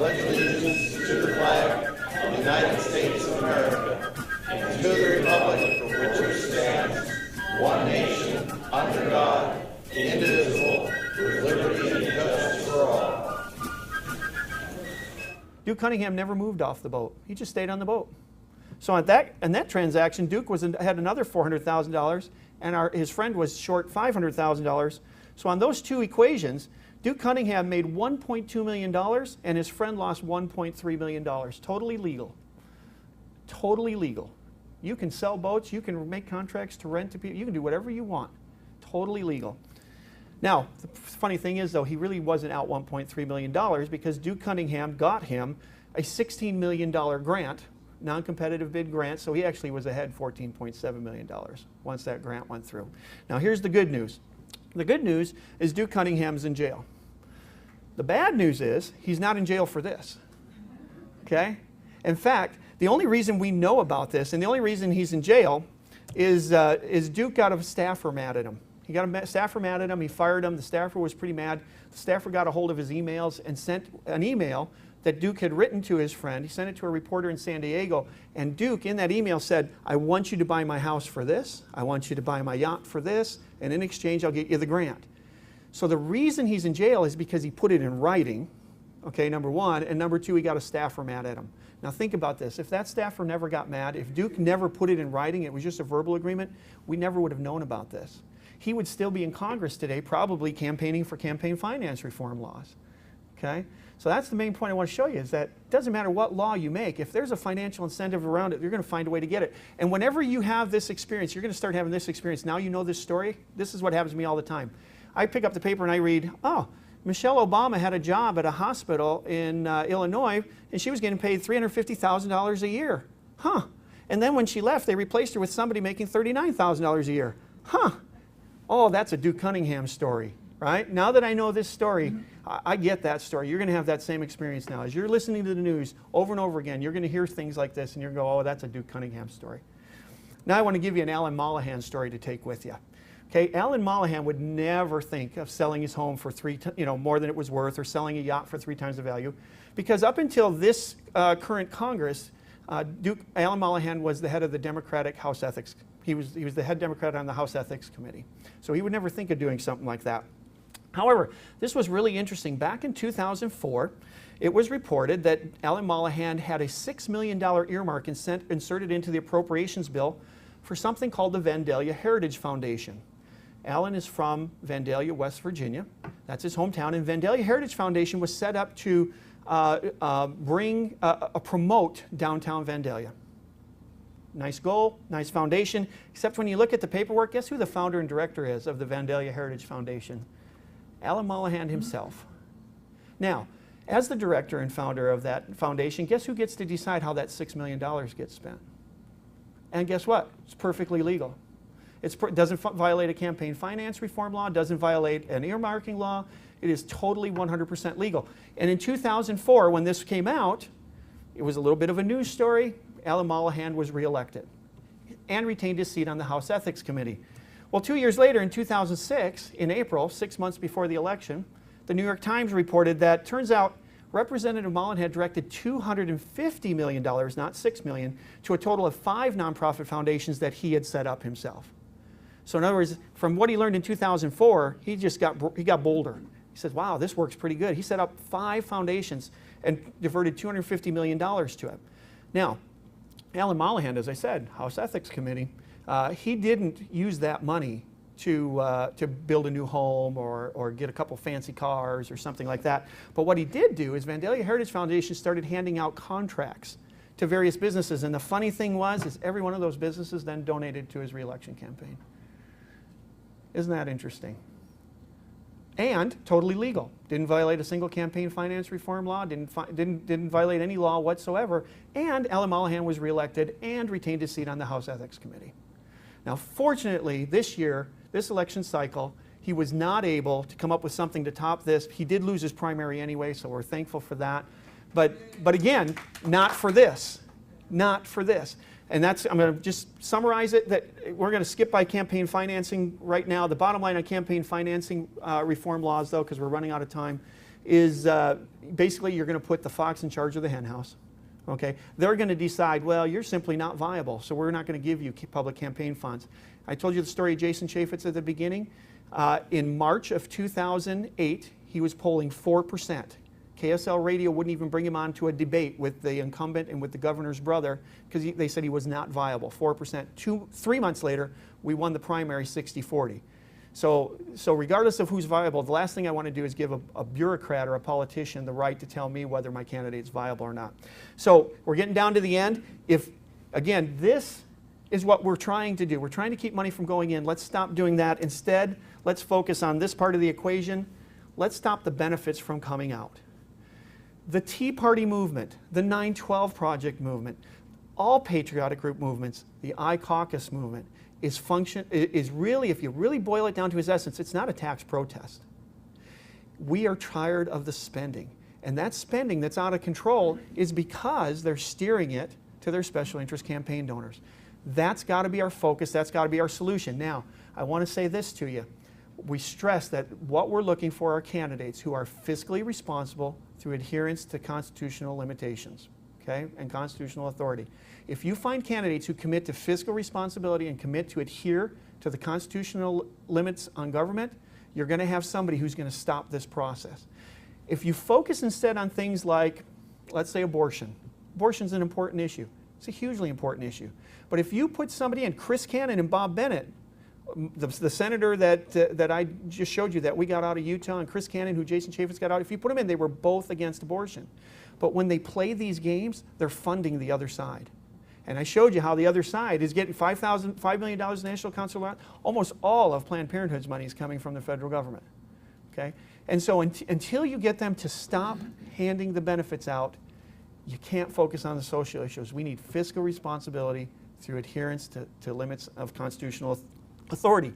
pledge allegiance to the flag of the United States of America and to the republic for which it stands, one nation, under God, indivisible, with liberty and justice for all. Duke Cunningham never moved off the boat. He just stayed on the boat. So in that transaction, Duke had another $400,000, and his friend was short $500,000. So on those two equations, Duke Cunningham made $1.2 million, and his friend lost $1.3 million. Totally legal. Totally legal. You can sell boats, you can make contracts to rent to people, you can do whatever you want. Totally legal. Now, the funny thing is, though, he really wasn't out $1.3 million because Duke Cunningham got him a $16 million grant, non-competitive bid grant, so he actually was ahead $14.7 million once that grant went through. Now, here's the good news. The good news is Duke Cunningham's in jail. The bad news is he's not in jail for this. Okay? In fact, the only reason we know about this and the only reason he's in jail is Duke got a staffer mad at him. He got a staffer mad at him, he fired him, the staffer was pretty mad. The staffer got a hold of his emails and sent an email that Duke had written to his friend. He sent it to a reporter in San Diego, and Duke in that email said, I want you to buy my house for this, I want you to buy my yacht for this, and in exchange I'll get you the grant. So the reason he's in jail is because he put it in writing, okay, number one, and number two, he got a staffer mad at him. Now think about this, if that staffer never got mad, if Duke never put it in writing, it was just a verbal agreement, we never would have known about this. He would still be in Congress today, probably campaigning for campaign finance reform laws. Okay? So that's the main point I want to show you, is that it doesn't matter what law you make, if there's a financial incentive around it, you're going to find a way to get it. And whenever you have this experience, you're going to start having this experience. Now you know this story. This is what happens to me all the time. I pick up the paper and I read, oh, Michelle Obama had a job at a hospital in Illinois, and she was getting paid $350,000 a year. Huh. And then when she left, they replaced her with somebody making $39,000 a year. Huh. Oh, that's a Duke Cunningham story, right? Now that I know this story, I get that story. You're going to have that same experience now. As you're listening to the news over and over again, you're going to hear things like this, and you're going to go, oh, that's a Duke Cunningham story. Now I want to give you an Alan Mollahan story to take with you. Okay, Alan Mollahan would never think of selling his home for more than it was worth, or selling a yacht for 3 times the value, because up until this current Congress, Alan Mollahan was the head of the Democratic House Ethics. He was the head Democrat on the House Ethics Committee. So he would never think of doing something like that. However, this was really interesting. Back in 2004, it was reported that Alan Mollahan had a $6 million earmark inserted into the appropriations bill for something called the Vandalia Heritage Foundation. Alan is from Vandalia, West Virginia. That's his hometown. And Vandalia Heritage Foundation was set up to promote downtown Vandalia. Nice goal, nice foundation, except when you look at the paperwork, guess who the founder and director is of the Vandalia Heritage Foundation? Alan Mollahan himself. Now, as the director and founder of that foundation, guess who gets to decide how that $6 million gets spent? And guess what? It's perfectly legal. It doesn't violate a campaign finance reform law, doesn't violate an earmarking law. It is totally 100% legal. And in 2004, when this came out, it was a little bit of a news story. Alan Mollahan was reelected and retained his seat on the House Ethics Committee. Well, 2 years later, in 2006, in April, 6 months before the election, the New York Times reported that, turns out, Representative Mollahan had directed $250 million, not $6 million, to a total of 5 nonprofit foundations that he had set up himself. So in other words, from what he learned in 2004, he got bolder. He said, wow, this works pretty good. He set up 5 foundations and diverted $250 million to it. Now, Alan Mollahan, as I said, House Ethics Committee, he didn't use that money to build a new home or get a couple fancy cars or something like that. But what he did do is Vandalia Heritage Foundation started handing out contracts to various businesses. And the funny thing was every one of those businesses then donated to his re-election campaign. Isn't that interesting? And totally legal. Didn't violate a single campaign finance reform law, didn't violate any law whatsoever, and Alan Mollahan was reelected and retained his seat on the House Ethics Committee. Now, fortunately, this year, this election cycle, he was not able to come up with something to top this. He did lose his primary anyway, so we're thankful for that. But again, not for this. Not for this. And that's, I'm going to just summarize it, that we're going to skip by campaign financing right now. The bottom line on campaign financing reform laws, though, because we're running out of time, is basically you're going to put the fox in charge of the hen house. Okay? They're going to decide, well, you're simply not viable, so we're not going to give you public campaign funds. I told you the story of Jason Chaffetz at the beginning. In March of 2008, he was polling 4%. KSL Radio wouldn't even bring him on to a debate with the incumbent and with the governor's brother because they said he was not viable, 4%. 3 months later, we won the primary 60-40. So regardless of who's viable, the last thing I want to do is give a bureaucrat or a politician the right to tell me whether my candidate's viable or not. So we're getting down to the end. Again, this is what we're trying to do. We're trying to keep money from going in. Let's stop doing that. Instead, let's focus on this part of the equation. Let's stop the benefits from coming out. The Tea Party movement, the 9/12 Project movement, all patriotic group movements, the iCaucus movement, is really, if you really boil it down to its essence, it's not a tax protest. We are tired of the spending. And that spending that's out of control is because they're steering it to their special interest campaign donors. That's got to be our focus. That's got to be our solution. Now, I want to say this to you. We stress that what we're looking for are candidates who are fiscally responsible through adherence to constitutional limitations, okay, and constitutional authority. If you find candidates who commit to fiscal responsibility and commit to adhere to the constitutional limits on government, you're going to have somebody who's going to stop this process. If you focus instead on things like, let's say, abortion. Abortion's an important issue. It's a hugely important issue. But if you put somebody in, Chris Cannon and Bob Bennett, the senator that I just showed you that we got out of Utah, and Chris Cannon, who Jason Chaffetz got out, if you put them in, they were both against abortion. But when they play these games, they're funding the other side. And I showed you how the other side is getting $5 million in National Council of almost all of Planned Parenthood's money is coming from the federal government. Okay? And so until you get them to stop handing the benefits out, you can't focus on the social issues. We need fiscal responsibility through adherence to limits of constitutional authority.